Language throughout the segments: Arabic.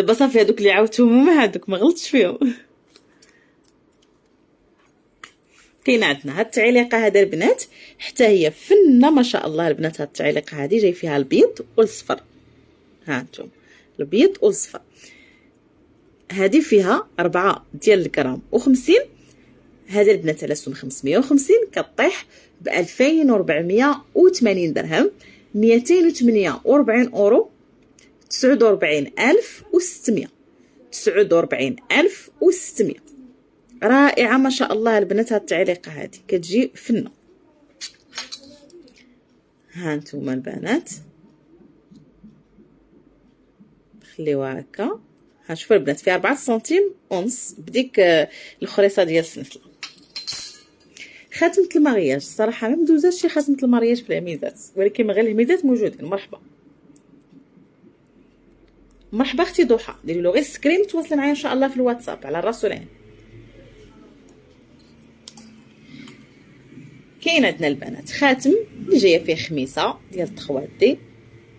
دابا صافي هادوك اللي عاودتهم هما هادوك ما غلطتش فيهم. كاين عندنا هاد التعليقه هذا البنات حتى هي فنه ما شاء الله البنات. هاد التعليقه هذه جاي فيها البيض والصفر، ها انتم البيض والصفر. هذه فيها 4 ديال الغرام و50. هذا البنات على سوم 550 كطيح ب 2480 درهم، 248 اورو، 49600، 49600. رائعه ما شاء الله البنات. هاد التعليقه هذه كتجي فنه. ها انتم البنات خليوها هكا. ها شوفوا البنات فيها 4 سنتيم ونص بديك الخريصه ديال السنسله. خاتمه المغياج الصراحه ما مدوزاش شي خاتمه المغياج في الهميزات، ولكن غير الهميزات موجودين. مرحبا مرحبا اختي ضحى، ديري له غير سكرين تواصلي معايا ان شاء الله في الواتساب على الراس والعين. كاين عندنا البنات خاتم اللي جايه فيه خميسه ديال التخواتي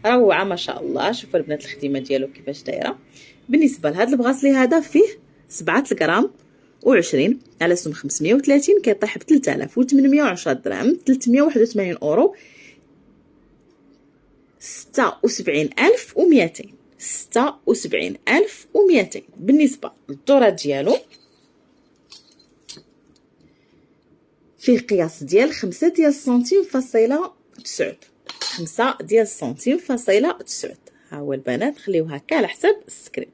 روعه ما شاء الله. شوفوا البنات الخديمه ديالو كيفاش دايره. بالنسبه لهذا البغاسلي هذا فيه 7 غرام و20 على سوم 530 كيطيح ب 3810 درهم، 381 اورو، 76200، 76200. بالنسبه للدوره ديالو فيه قياس ديال 5 ديال السنتيم فاصله 9، 5 ديال السنتيم فاصله 9. ها هو البنات خليوه هكا على حساب السكرين.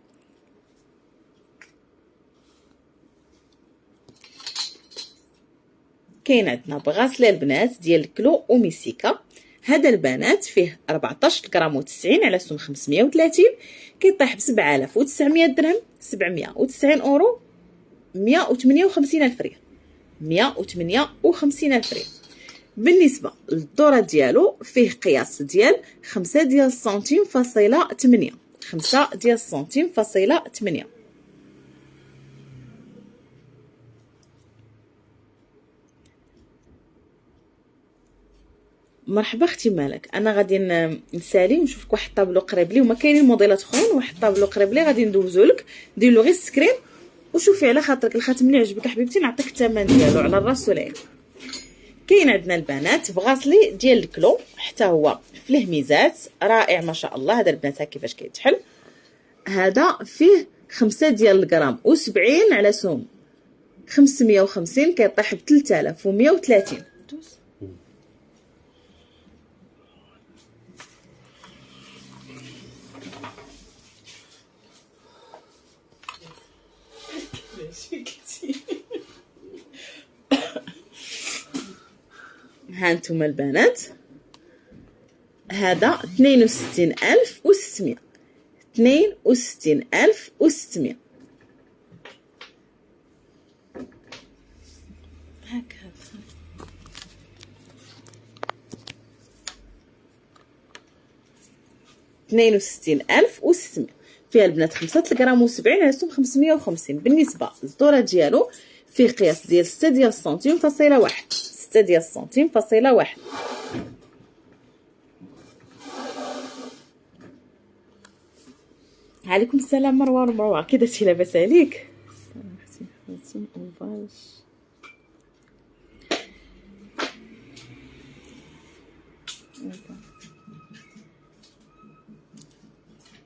كاين عندنا بغاسله البنات ديال كلو وميسيكا. هذا البنات فيه 14 غرام و90 على سوم 530 كيطيح ب 7900 درهم، 790 اورو، 158 الف ريال، 158 الف ريال. بالنسبه للدوره ديالو فيه قياس ديال 5 ديال السنتيم فاصله 8، 5 ديال السنتيم فاصله 8. مرحبا اختي مالك. انا غادي نسالي ونشوف لك واحد الطابلو قريب لي، وما كاينين موديلات اخرين. واحد الطابلو قريب لي غادي ندوزو لك، دير له غير سكرين وشوفي على خاطرك الخاتم اللي عجبك حبيبتي نعطيك الثمن ديالو على الراس والعين. كاين عندنا البنات بغاسلي ديال الكلو حتى هو في الهميزات رائع ما شاء الله. هذا البنات كيفاش كيتحل. هذا فيه 5 ديال الغرام و70 على سوم 550 كيطيح ب 3130. ها انتم البنات هذا 62600، 62600 هكا. 62600 فيها البنات 5 غرام و70 على سوم 550. بالنسبه للدوره ديالو فيه قياس ديال 6 ديال السنتيم فاصله 1، 6 ديال السنتيم فاصله 1. عليكم السلام مروه كي درتي لاباس عليك؟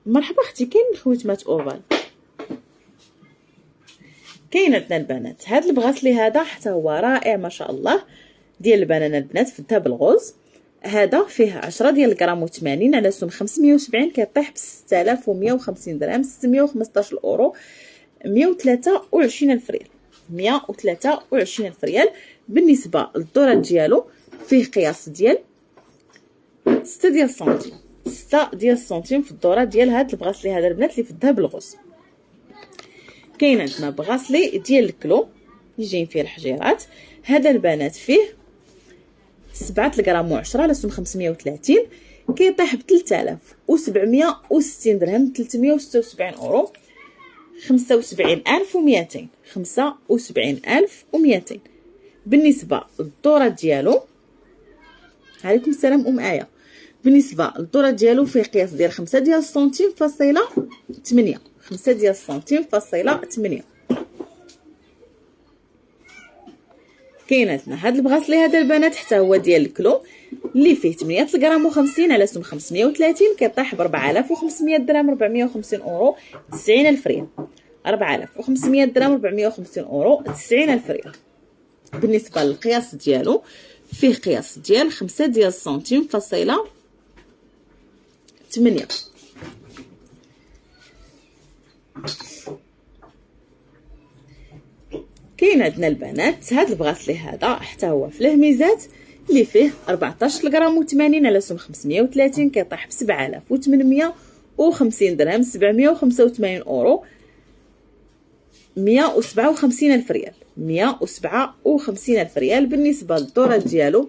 مرحبا اختي. كاين الخويتمات اوفال. كاين عندنا البنات هاد البغاسلي هذا حتى هو رائع ما شاء الله ديال البنانه البنات في الذهب الغوز. هذا فيه 10 ديال الغرام و80 على سوم 570 كيطيح ب 6150 درهم، 615 اورو، 123 الف ريال، 123 الف ريال. بالنسبه للدوره ديالو فيه قياس ديال 6 ديال السنتيم، 6 ديال السنتيم في الدوره ديال هاد البغاسلي هذا البنات اللي في الذهب الغوز. كاين عندنا بغاسلي ديال الكلو اللي جايين فيه الحجيرات. هذا البنات فيه 7 غرام و10 على سوم 530 كيطيح ب 3760 درهم، 376 اورو، 75200، 75200. بالنسبه للدوره ديالو عليكم السلام آية. بالنسبه للدوره ديالو فيه قياس ديال 5 ديال السنتيم فاصله 8، 5 ديال السنتيم فاصله 8. كاين عندنا هاد البغاسلي هذا البنات حتى هو ديال الكلو اللي فيه 8 غرام و50 على سم 530 كيطيح ب 4500 درهم 450 اورو 90000 ريال. 4500 درهم 450 اورو 90000 ريال. بالنسبه للقياس ديالو فيه قياس ديال 5 ديال السنتيم فاصله 8. كاين عندنا البنات هاد البغاسلي هذا حتى هو في الهميزات اللي فيه 14 غرام و80 على سم 530 كيطيح ب 7850 درهم 785 اورو 157 الف ريال. 157 الف ريال. بالنسبه للدورة ديالو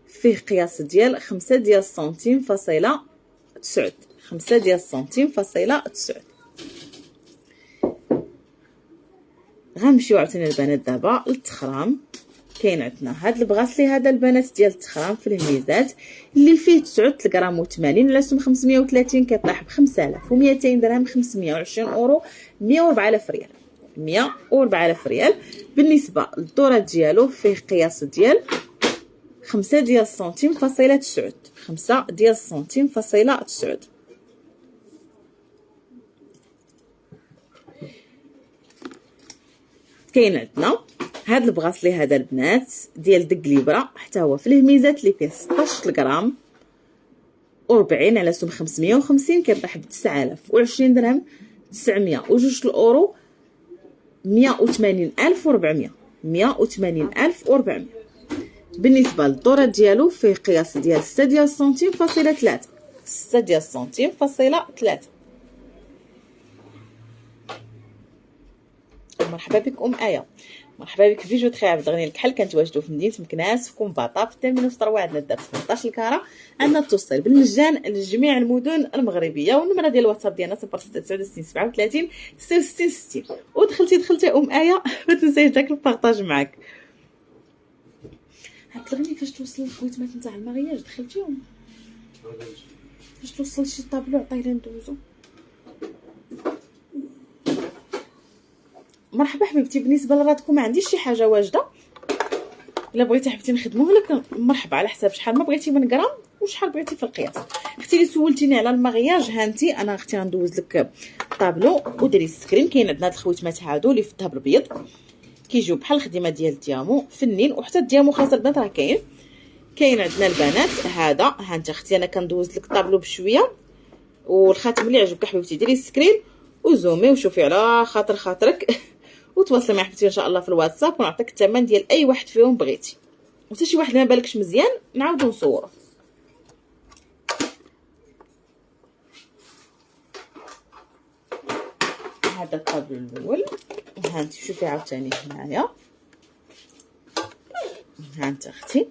فيه قياس ديال 5 ديال السنتيم فاصله 9. 5 ديال السنتيم فاصله 9. غنمشيو عاوتاني البنات دابا للتخرام. كاين عندنا هاد البغاسلي هذا البنات ديال التخرام في الهميزات اللي فيه 9 غرام و80 على سم 530 كيطيح ب 5200 درهم 520 اورو 104000 ريال. 104000 ريال. بالنسبه للدورة ديالو فيه قياس ديال 5 ديال السنتيم فاصله 9. 5 ديال السنتيم فاصله 9. كاين عندنا هاد البغاسلي هذا البنات ديال دق ليبرا حتى هو في الهميزات اللي فيه 16 غرام و40 على سم 550 كيطيح ب 9020 درهم 902 الاورو 180400. 180400. بالنسبه للدورة ديالو فيه قياس ديال 6 ديال السنتيم فاصله 3. 6 ديال السنتيم فاصله 3. مرحبا بك آية. مرحبا بك في فيديو تخي عبد الغني الكحل. كنتواجدوا في مدينه مكناس في كومباطا في الترمينوس 3. عندنا الدرس 18 الكاره. عندنا التوصيل بالمجان لجميع المدن المغربيه. والنمره ديال الواتساب ديالنا 0669 37 66 60. ودخلتي آية ما تنسايش داك البارطاج معاك. عبد الغني فاش توصل الكويتمات نتاع المغياج دخلتيهم؟ فاش توصل شي طابلو عطيلي ندوزو. مرحبا حبيبتي. بالنسبه لراتكم ما عنديش شي حاجه واجده. الا بغيتي حبيبتي نخدموه لك مرحبا على حساب شحال ما بغيتي من غرام وشحال بغيتي في القياس. اختي اللي سولتيني على المغياج هانتي انا اختي غندوز لك طابلو وديري السكرين. كاين عندنا هاد الخويتمات هادو اللي في الذهب الابيض كيجيو بحال الخدمه ديال الديامو فنين وحتى الديامو خاص البنات راه كاين. كاين عندنا البنات هذا هانت اختي انا كندوز لك طابلو بشويه. والخاتم اللي عجبك حبيبتي ديري السكرين وزومي وشوفي على خاطرك وتواصلي مع حبيبتي ان شاء الله في الواتساب ونعطيك الثمن ديال اي واحد فيهم بغيتي. وحتى شي واحد ما بالكش مزيان نعاودو نصوره. هذا الطابلو الاول. هانتي شوفي عاوتاني هنايا. هانت اختي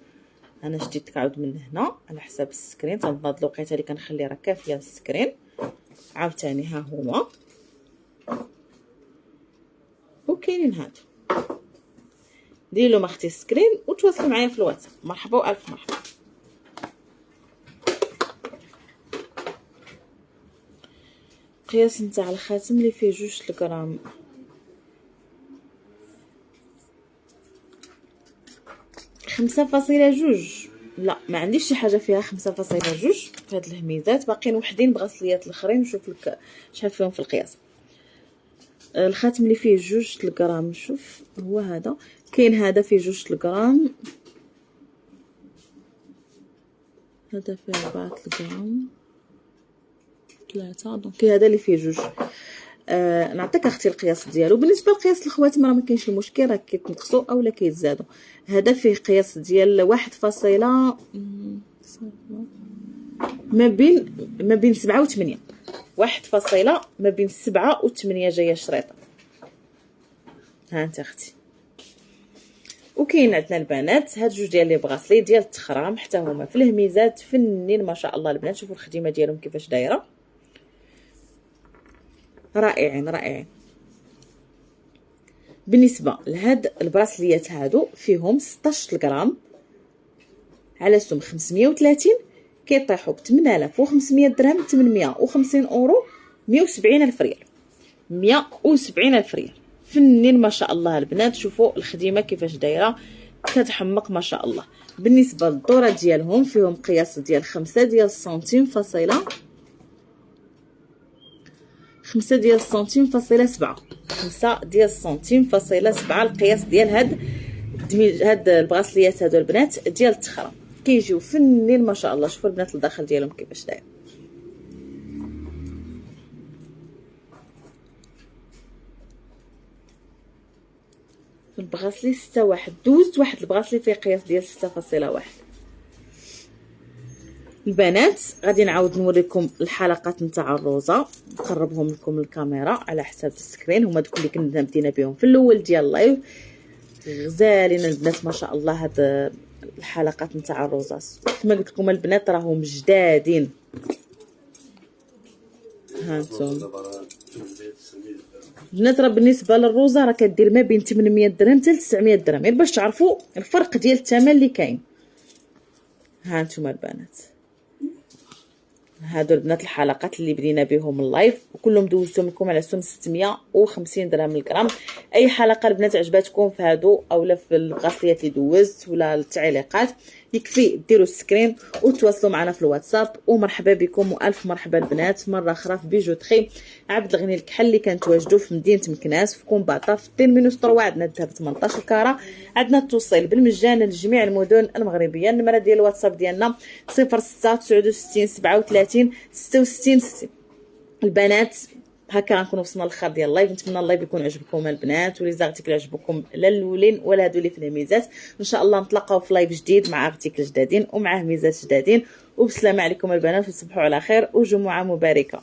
انا شديت عاود من هنا على حساب السكرين تنظن هاد الوقيته اللي كنخلي راه كافيه السكرين. عاوتاني ها هما وكاينين هادو. ديري لهم اختي سكرين وتواصلوا معايا في الواتساب. مرحبا والف مرحبا. قياس نتاع الخاتم اللي فيه 2 غرام 5.2. لا ما عنديش شي حاجه فيها 5.2 في هاد الهميزات. باقيين وحدين بغسليات الاخرين نشوف لك شحال فيهم في القياس. الخاتم اللي فيه 2 غرام شوف هو هذا. كاين هذا فيه 2 غرام. هذا فيه 4 غرام 3. دونك هذا اللي فيه 2. نعطيك اختي القياس ديالو. بالنسبه لقياس الخواتم راه ما كاينش المشكل راه كيتنقصوا اولا كيتزادوا. هذا فيه قياس ديال 1 ما بين 7 و 8. 1 ما بين 7 و 8 جايه شريطه. ها انت اختي. وكاين عندنا البنات هاد 2 ديال لي بغاسلي ديال التخرام حتى هما في الهميزات فنين ما شاء الله البنات. شوفوا الخدمه ديالهم كيفاش دايره رائعين. بالنسبه لهاد البراسليات هادو فيهم 16 غرام على سم 530 كيطيحوا ب 8500 درهم 850 اورو 170000 ريال. 170 الف ريال. فنين ما شاء الله البنات. شوفوا الخديمه كيفاش دايره، كتحمق ما شاء الله. بالنسبه للدوره ديالهم فيهم قياس ديال 5 ديال السنتيم فاصله 5 ديال السنتيم فاصله 7 5 ديال السنتيم فاصله 7 القياس ديال هاد البغاسليات هادو البنات ديال التخره. كيجيو فنين ما شاء الله. شوفوا البنات الداخل ديالهم كيفاش داير. البغاسلي 6.1. دوزت واحد البغاسلي فيه قياس ديال 6.1. البنات غادي نعاود نوريكم الحلقات نتاع الروزه، نقربهم لكم الكاميرا على حساب السكرين. هما دوك اللي كنا بدينا بهم في الاول ديال اللايف. غزالين البنات ما شاء الله. هاد الحلقات نتاع الروزه كما قلت لكم البنات راهم جدادين. ها انتم البنات راه بالنسبه للروزه راه كدير ما بين 800 درهم حتى 900 درهم، غير باش تعرفوا الفرق ديال الثمن اللي كاين. ها انتم البنات هادو البنات الحلقات اللي بدينا بهم اللايف، وكلهم دوزتهم لكم على سوم 650 درهم الغرام. اي حلقه البنات عجباتكم في هادو اولا في الغاسليات اللي دوزت ولا التعليقات، يكفي ديروا سكرين وتواصلوا معنا في الواتساب. ومرحبا بكم والف مرحبا البنات مره اخرى في بيجوتري عبد الغني الكحل اللي كنتواجدوا في مدينه مكناس في كومباطا في الدين مينوس 3. عندنا الذهب 18 كاره. عندنا التوصيل بالمجان لجميع المدن المغربيه. النمره ديال الواتساب ديالنا 06 69 37 66 60. البنات هكا غنكونوا وصلنا للخير ديال اللايف. نتمنى اللايف يكون عجبكم البنات، ولي زارتيكل عجبكم لا الاولين ولا هادو اللي في الميزات. ان شاء الله نتلاقاو في لايف جديد مع ارتيكل جدادين ومعاه ميزات جدادين. وبسلامه عليكم البنات وتصبحوا على خير وجمعه مباركه.